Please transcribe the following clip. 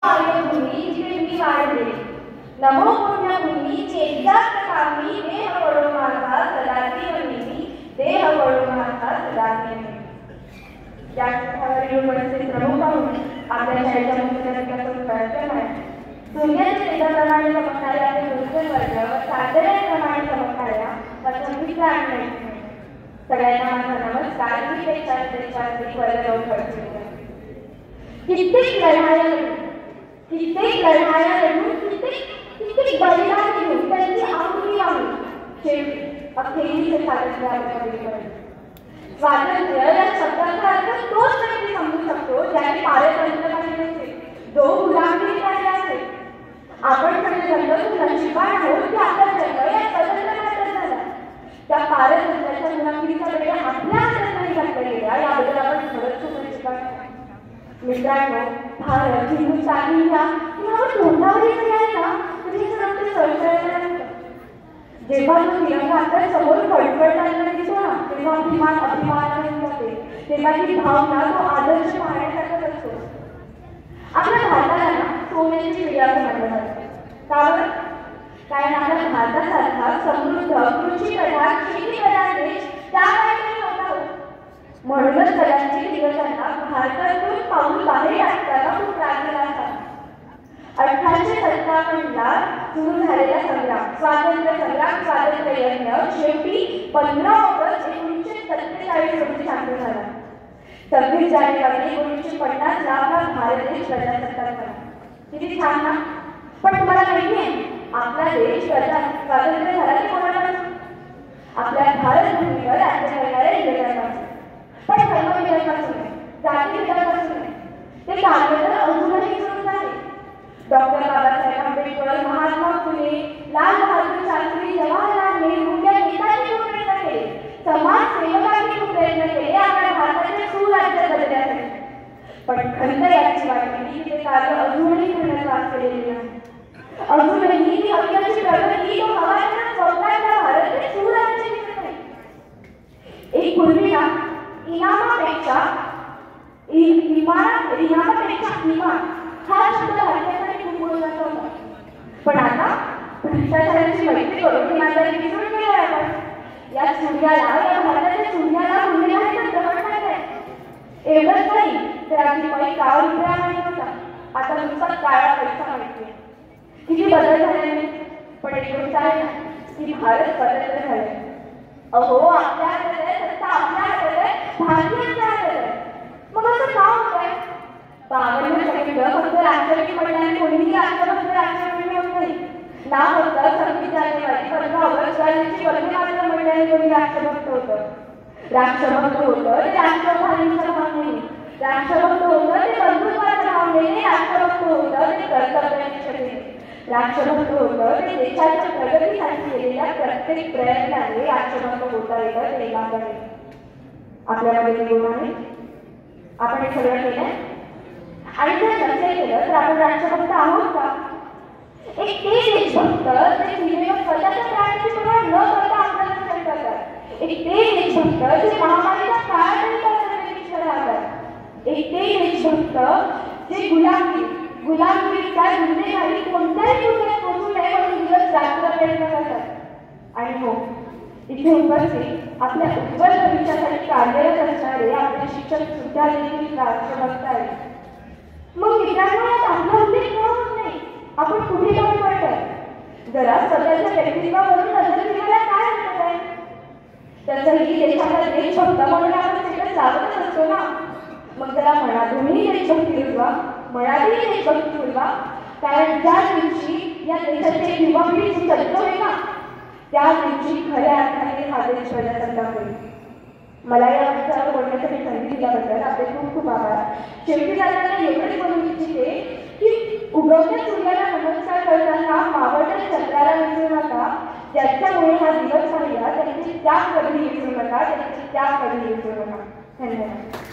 भूमी जिथे मी वाढले नमो पुण्यभूमी चेजात कामी देह पडो माझा सदाची नेहमी देह पडो माझा सदाची नेहमी। या ठिकाणी मनसे प्रमुख पाहून आपल्या शाळेच्या मुख्याध्यापकाचा कार्यक्रम आहे। सूर्याच्या तेजाप्रमाणे चमकणाऱ्या ते दुर्गम वर्ग व चांदण्याप्रमाणे चमकणाऱ्या वचनविचा आणि सगळ्यांना माझा नमस्कार। कित्येक वर्ग लवकर कित्येक लढाया लढून कित्येक बलिदान देऊन त्यांची आहुती लावून शेवटी अखेरीचे स्वातंत्र्य स्वातंत्र्य या शब्दाचा अर्थ तोच व्यक्ती समजू शकतो ज्याने पारतंत्र्य पाहिले असेल, जो गुलामगिरी पाहिली असेल। आपण सगळे जन्मून नशिबान आहोत की आपला जन्म या स्वतंत्र भारतात झाला। त्या पारतंत्र्याच्या गुलामगिरीचा वेळ आपल्या हातात नाही घातला गेला याबद्दल आपण खरंच खूप नशिबान आहोत। मित्रांनो, भारत हिंदुस्थानी यावर तोंडावर येत आहे ना तरी आमचे सरसरायला लागतं। जेव्हा तो तिरंगा आपल्या समोर फडफडताना दिसतो ना तेव्हा अभिमानाने जाते, तेव्हा ती भावना तो आदर्श पाहण्यासारखाच असतो। आपल्या भारताला ना सोन्याची चिडिया म्हटलं जातं, कारण आपल्या भारतासारखा समृद्ध कृषी प्रधान शेती प्रधान देश त्या काळातही नव्हता। म्हणूनच कदाचित दिवसांना भारतातून पाऊल बाहेर टाकताना खूप त्रास झाला असावा। 1857ला सुरू झालेला संग्राम, स्वातंत्र्य यज्ञ शेवटी 15 ऑगस्ट 1947 रोजी शांत झाला। 26 जानेवारी 1950ला आपला भारत देश प्रजासत्ताक झाला। किती छान ना? पण तुम्हाला माहिती आहे आपला देश स्वातंत्र्य झाला की कोणापासून? आपल्या भारत भूमीवर राज्य करणाऱ्या इंग्रजांपासून। पण धर्मविधानापासून नाही, जातीविधानापासून नाही, ते कार्य तर अजूनही सुरू आहे। डॉक्टर बाबासाहेब आंबेडकर, महात्मा फुले, लाल बहादूर शास्त्री, जवाहरलाल नेहरू या नेत्यांनी खूप प्रयत्न केले, समाजसेवकांनी खूप प्रयत्न केले आपल्या भारताचे सुराज्य बदलण्यासाठी। पण खंत याची वाटली की ते कार्य अजूनही पूर्णत्वास केलेले नाही। अजूनही ती हक्काची प्रगती तो हवाईचा स्वप्नातला भारत हे सुराज्य दिसत नाही। एक पूर्वीला इनामापेक्षा इमान हा शब्द भारतासाठी खूप बोलण्याचा होता, पण आता भ्रष्टाचाराची मैत्री करून इमानदारी विसरून गेलो आपण। या भारताच्या सूर्याला मूल्यहानी ग्रहण झालंय। एवढंच नाही तर आधी काही काळ रुपया माहित होता, आता नुसता काळा पैसा माहिती आहे। किती बदल झाले पण एक गोष्ट आहे ना की भारत स्वतंत्र झालाय। अहो आपल्या हातात आहे सत्ता, आपल्या हातात आहे, भारतीयांच्या हातात आहे। मग असं का होतंय? 52 सेकंद फक्त राष्ट्रपती पडल्याने कोणीही राष्ट्रपती होत नाही ना, फक्त 26 जानेवारी 15 ऑगस्ट रोजी वंदे मातरम म्हणल्याने कोणी राष्ट्रभक्त होतं ते राष्ट्रभावनेच्या भावनेने, राष्ट्रभक्त होतं ते बंधुत्वाच्या भावनेने, राष्ट्रभक्त होतं ते कर्तव्यनिष्ठतेने, राष्ट्रभक्त होतं ते देशाच्या प्रगतीसाठी केलेल्या प्रत्येक प्रयत्नाने राष्ट्रभक्त होता येतं ते इमानदारी। आपल्यामध्ये गुण आहे, आपण हे सगळं केलंय आणि जर नसेल केलं तर आपण राष्ट्रभक्त आहोत का? एक ते देशभक्त जे सीमेवर स्वतःच्या प्राणाची पर्वा न करता आपल्याला रक्षण करतात, एक ते देशभक्त जे महामारीच्या काळातही कर्तव्यनिष्ठ राहतात, एक ते देशभक्त जे गुलामगिरीच्या गुन्हेगारी कोणत्याही गुन्ह्यात पोहोचू नये म्हणून दिवस रात्र प्रयत्न करतात। आणि हो, इथे उपस्थित आपल्या उज्ज्वल भविष्यासाठी कार्यरत असणारे आपले शिक्षक सुद्धा देखील राष्ट्रभक्त आहेत। मग मित्रांनो यात आपला उल्लेख का होत नाही? आपण कुठे कमी पडतोय? जरा स्वतःच्या व्यक्तित्वावरून नजर फिरवायला काय हरकत आहे? तसंही देशाचा देशभक्त म्हणून आपण स्टेटस लावतच असतो ना। मग जरा मनातूनही देशभक्ती रुजवा, मनातही देशभक्ती रुजवा, कारण ज्या दिवशी या देशाचे युवा पिढी सज्ज होईल ना त्या दिवशी खऱ्या अर्थाने हा देश प्रजासत्ताक होईल। मला या विचारावर बोलण्यासाठी संधी दिल्याबद्दल आपले खूप खूप आभार। शेवटी जाताना एवढेच बोलू इच्छिते की उगवत्या सूर्याला नमस्कार करताना मावळत्या चंद्राला विसरू नका, ज्याच्यामुळे हा दिवस पाहिला त्यांची त्याग कधी विसरू नका, त्यांची त्याग कधी विसरू नका। धन्यवाद।